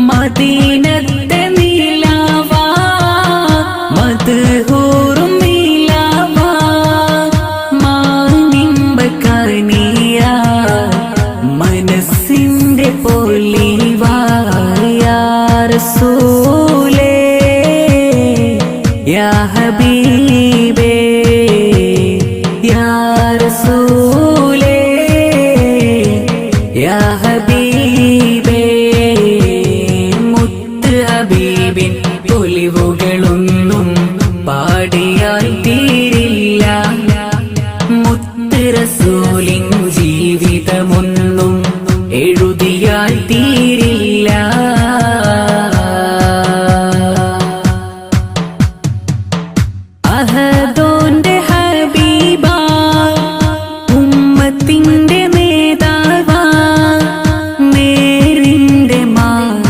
മദീനത്തെ നീലാവാ മദ്ഹൂറും നീലാവാ മാനിമ്പക്കനിയ മനസ്സിന്റെ പൊലിവാ യാ റസൂലേ യാ ഹബീബ്